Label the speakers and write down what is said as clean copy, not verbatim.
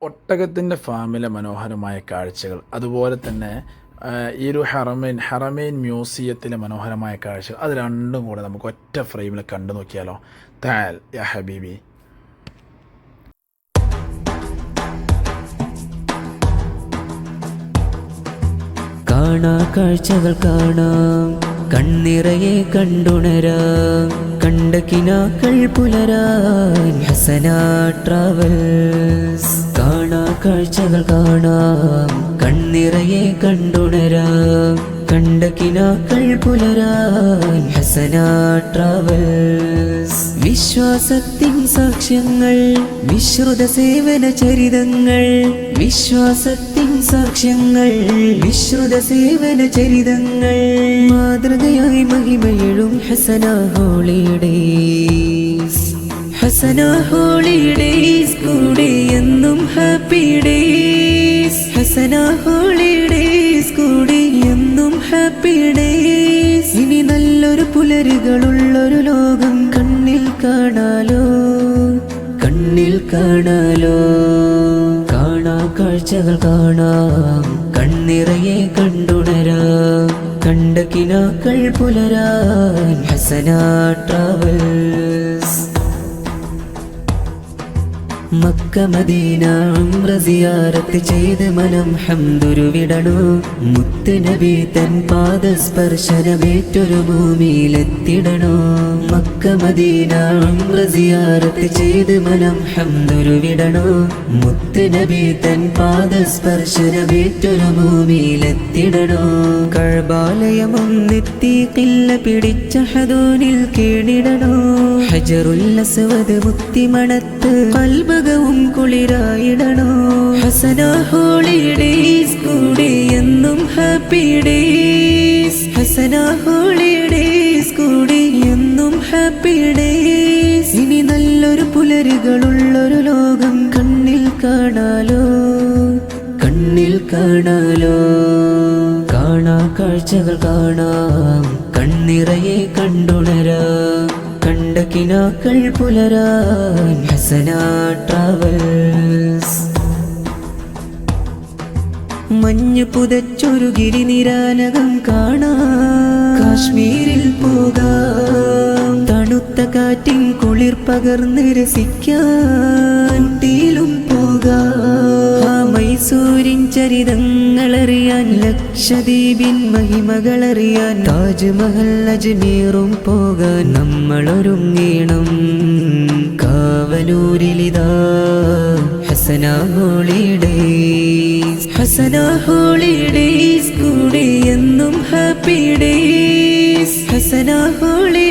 Speaker 1: ഒട്ടകത്തിൻ്റെ ഫാമിലെ മനോഹരമായ കാഴ്ചകൾ, അതുപോലെ തന്നെ ഈ ഒരു ഹറമൈൻ മ്യൂസിയത്തിലെ മനോഹരമായ കാഴ്ചകൾ, അത് രണ്ടും കൂടെ നമുക്ക് ഒറ്റ ഫ്രെയിമിൽ കണ്ടു നോക്കിയാലോ? താൽ യാ ഹബീബി.
Speaker 2: കാണാ കാഴ്ചകൾ കാണാം, കണ്ണിറയെ കണ്ടുണരാം, കണ്ട കിനാക്കൾ പുലരാൻ ഹസന ട്രാവൽസ്. കാണാ കാഴ്ചകൾ കാണാം, കണ്ണിറയെ കണ്ടുണരാം, കണ്ട കിനാക്കൾ പുലരാൻ ഹസന ട്രാവൽസ്. വിശ്വാസത്തിൻ സാക്ഷ്യങ്ങൾ, വിശ്രുത സേവന ചരിതങ്ങൾ, വിശ്വാസത്തിൻ സാക്ഷ്യങ്ങൾ, വിശ്രുത സേവന ചരിതങ്ങൾ, മാതൃകയായി മഹിമയെഴും ഹസന ഹോളിഡേയ്സ്. ഹസന ഹോളിഡേയ്സ്, കൂടെ എന്നും ഹാപ്പി ഡേയ്സ്. ഹസന ഹോളിഡേയ്സ്, കൂടെ എന്നും ഹാപ്പി ഡേയ്സ്. ഇനി നല്ലൊരു പുലരുകളുള്ളൊരു ലോകം കണ്ണിൽ കാണാലോ, കണ്ണിൽ കാണാലോ. കാണാ കാഴ്ചകൾ കാണാം, കണ്ണിറയെ കണ്ടുണരാം, കണ്ട കിനാക്കൾ പുലരാൻ ഹസന ട്രാവൽസ്. മക്ക മദീന ഉംറ സിയാറത്ത് ചെയ്ത് മനം ഹംദുരുവിടണു. മുത്ത് നബി തൻ പാദസ്പർശനമേറ്റൊരു ഭൂമിയിലെത്തിടണു. മക്ക മദീന ഉംറ സിയാറത്ത് ചെയ്ത് മനം ഹംദുരുവിടണു. മുത്ത് നബി തൻ പാദസ്പർശനമേറ്റൊരു ഭൂമിയിലെത്തിടണു. കഅബാലയമൊന്നെത്തി ഖില്ല പിടിച്ച ഹദൂനിൽ കീണിടണു. ഹജറുൽ അസ്വദ് മുത്തിമണത്ത് കൽബകവും കുളിരായിടണോ. ഹസന ഹോളിഡേയ്സ്, കൂടെ എന്നും ഹാപ്പി ഡേയ്സ്. ഹസന ഹോളിഡേയ്സ്, കൂടെ എന്നും ഹാപ്പി ഡേയ്സ്. ഇനി നല്ലൊരു പുലരുകളുള്ളൊരു ലോകം കണ്ണിൽ കാണാലോ, കണ്ണിൽ കാണാലോ. കാണാ കാഴ്ചകൾ കാണാം, കണ്ണിറയെ കണ്ടുണരാം, കണ്ട കിനാക്കൾ പുലരാൻ ഹസന ട്രാവൽസ്. മഞ്ഞു പുതച്ചൊരു ഗിരിനിരാനകം കാണാം, കാശ്മീരിൽ പോകാം, തണുത്ത കാറ്റിൻ കുളിർ പകർന്ന് രസിക്കാൻ ഊട്ടിയിലും പോകാം. മൈസൂരിൻ ചരിതങ്ങളറിയാൻ, ലക്ഷദ്വീപിൻ മഹിമകളറിയാൻ, താജ്മഹൽ അജ്മീറും പോകാൻ നമ്മളൊരുങ്ങീണം. കാവനൂരിലിതാ ഹസന ഹോളിഡേയ്സ്. ഹസന ഹോളിഡേയ്സ്, കൂടെ എന്നും ഹാപ്പി ഡേയ്സ്. ഹസന ഹോളി